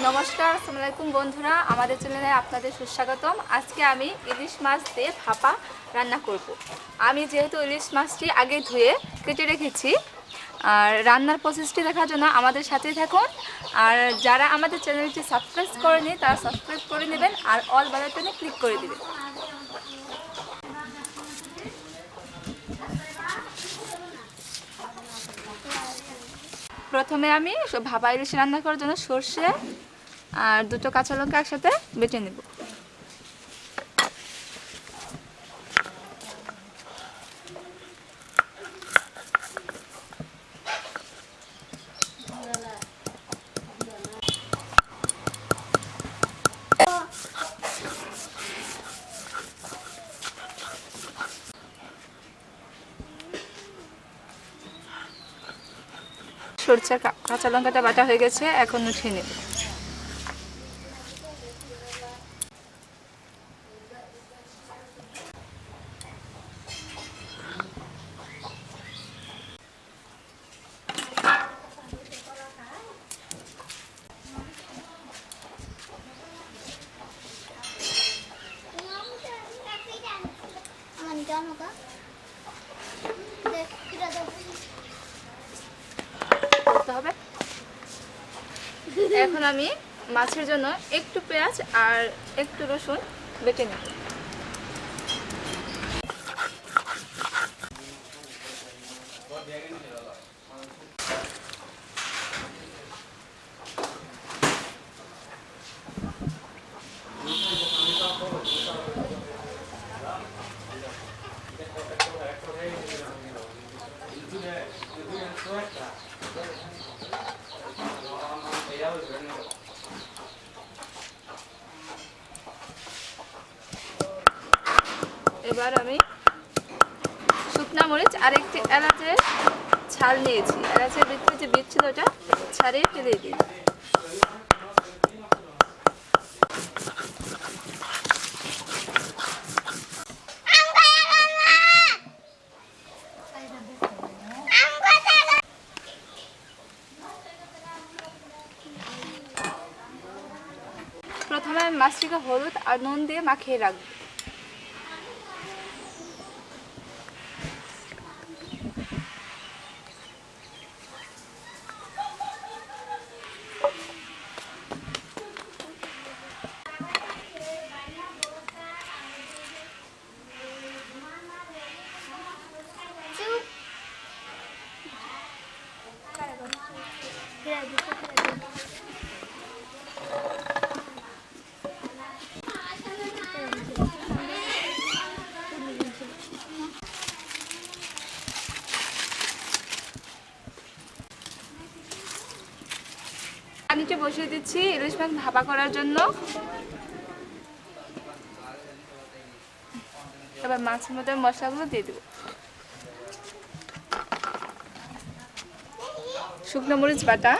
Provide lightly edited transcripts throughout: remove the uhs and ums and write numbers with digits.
নমস্কার, আসসালামু আলাইকুম বন্ধুরা, আমাদের চ্যানেলে আপনাদের সুস্বাগতম। আজকে আমি ইলিশ মাছ দিয়ে ভাপা রান্না করব। আমি যেহেতু ইলিশ মাছটি আগে ধুয়ে কেটে রেখেছি, আর রান্নার প্রসেসটি দেখার জন্য আমাদের সাথেই থাকুন। আর যারা আমাদের চ্যানেলটি সাবস্ক্রাইব করেনি তারা সাবস্ক্রাইব করে নেবেন আর অল বাটনে ক্লিক করে দেবেন। প্রথমে আমি ভাপা ইলিশ রান্না করার জন্য সর্ষে আর দুটো কাঁচা লঙ্কা একসাথে বেটে নেব। সরষের কাঁচা লঙ্কাটা বাটা হয়ে গেছে, এখন উঠিয়ে নেব। এখন আমি মাছের জন্য একটু পেঁয়াজ আর একটু রসুন বেটে নেব। এবার আমি শুকনা মরিচ আর একটি এলাচের ছাল নিয়েছি। এলাচের ভিতরে যে বীজ ছিল ওটা ছাড়িয়ে ফেলে দিই। প্রথমে আমি মাছটিকে হলুদ আর নুন দিয়ে মাখিয়ে রাখবো। পানিটা বসিয়ে দিচ্ছি ইলিশ মাছ ভাপা করার জন্য। এবার মাছের মধ্যে মশলাগুলো দিয়ে দেবো। শুকনো মরিচ বাটা,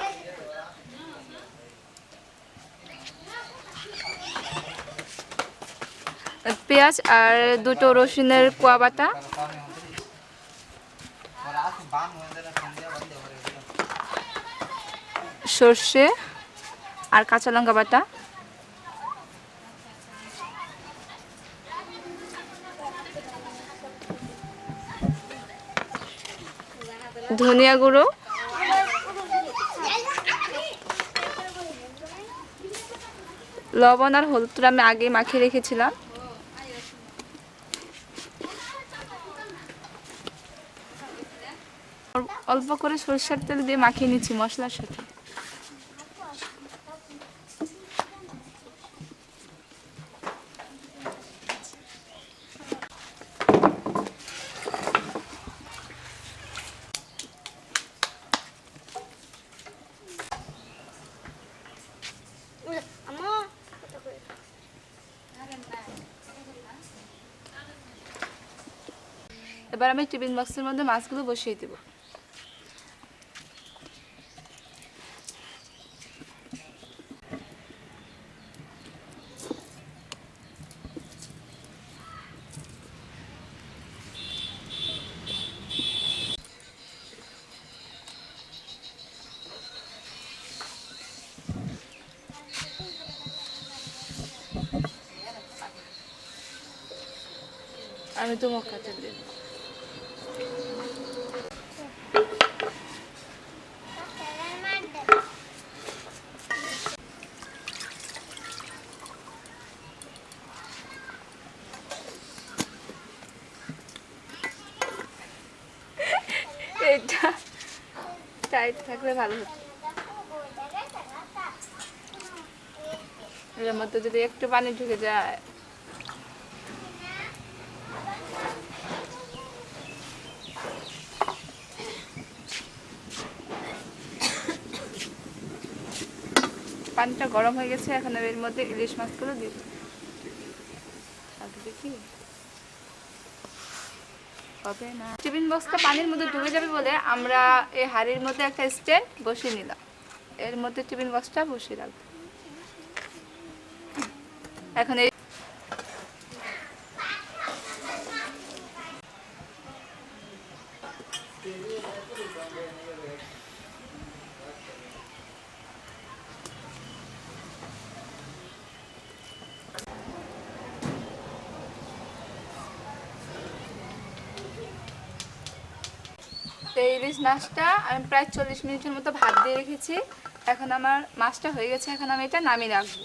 পেঁয়াজ আর দুটো রসুনের কোয়া বাটা, সর্ষে আর কাঁচা লঙ্কা বাটা, ধনিয়া গুঁড়ো, লবণ আর হলুদটা আমি আগে মাখিয়ে রেখেছিলাম। অল্প করে সরষের তেল দিয়ে মাখিয়ে নিচ্ছি মশলার সাথে। এবার আমি টিফিন বক্সের মধ্যে মাছগুলো বসিয়ে দেব। আমি তো মুখ কাটে দিই। এটা টাইট থাকলে ভালো হতো। এর মধ্যে যদি একটু পানি ঢুকে যায়। পানিটা গরম হয়ে গেছে, এখন এর মধ্যে ইলিশ মাছগুলো দিই। দেখি হবে না। টিফিন বক্সটা পানির মধ্যে ডুবে যাবে বলে আমরা এই হাঁড়ির মধ্যে একটা স্ট্যান্ড বসিয়ে নিলাম। এর মধ্যে টিফিন বক্সটা বসিয়ে রাখবো। এখন এই ইলিশ মাছটা আমি প্রায় 40 মিনিটের মতো ভাত দিয়ে রেখেছি। এখন আমার মাছটা হয়ে গেছে, এখন আমি এটা নামিয়ে রাখবো।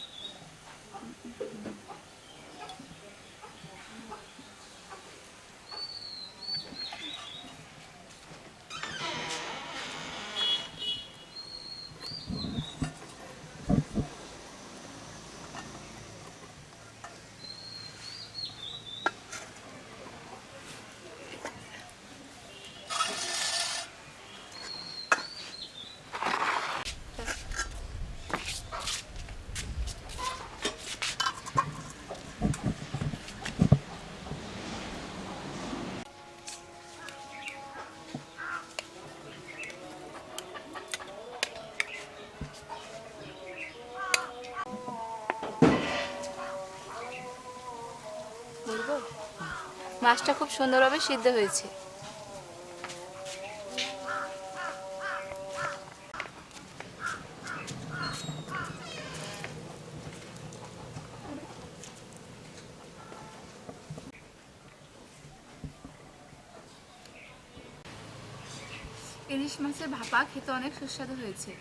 মাছটা খুব সুন্দরভাবে সিদ্ধ হয়েছে। ইলিশ মাছের ভাপা খেতে অনেক সুস্বাদু হয়েছে।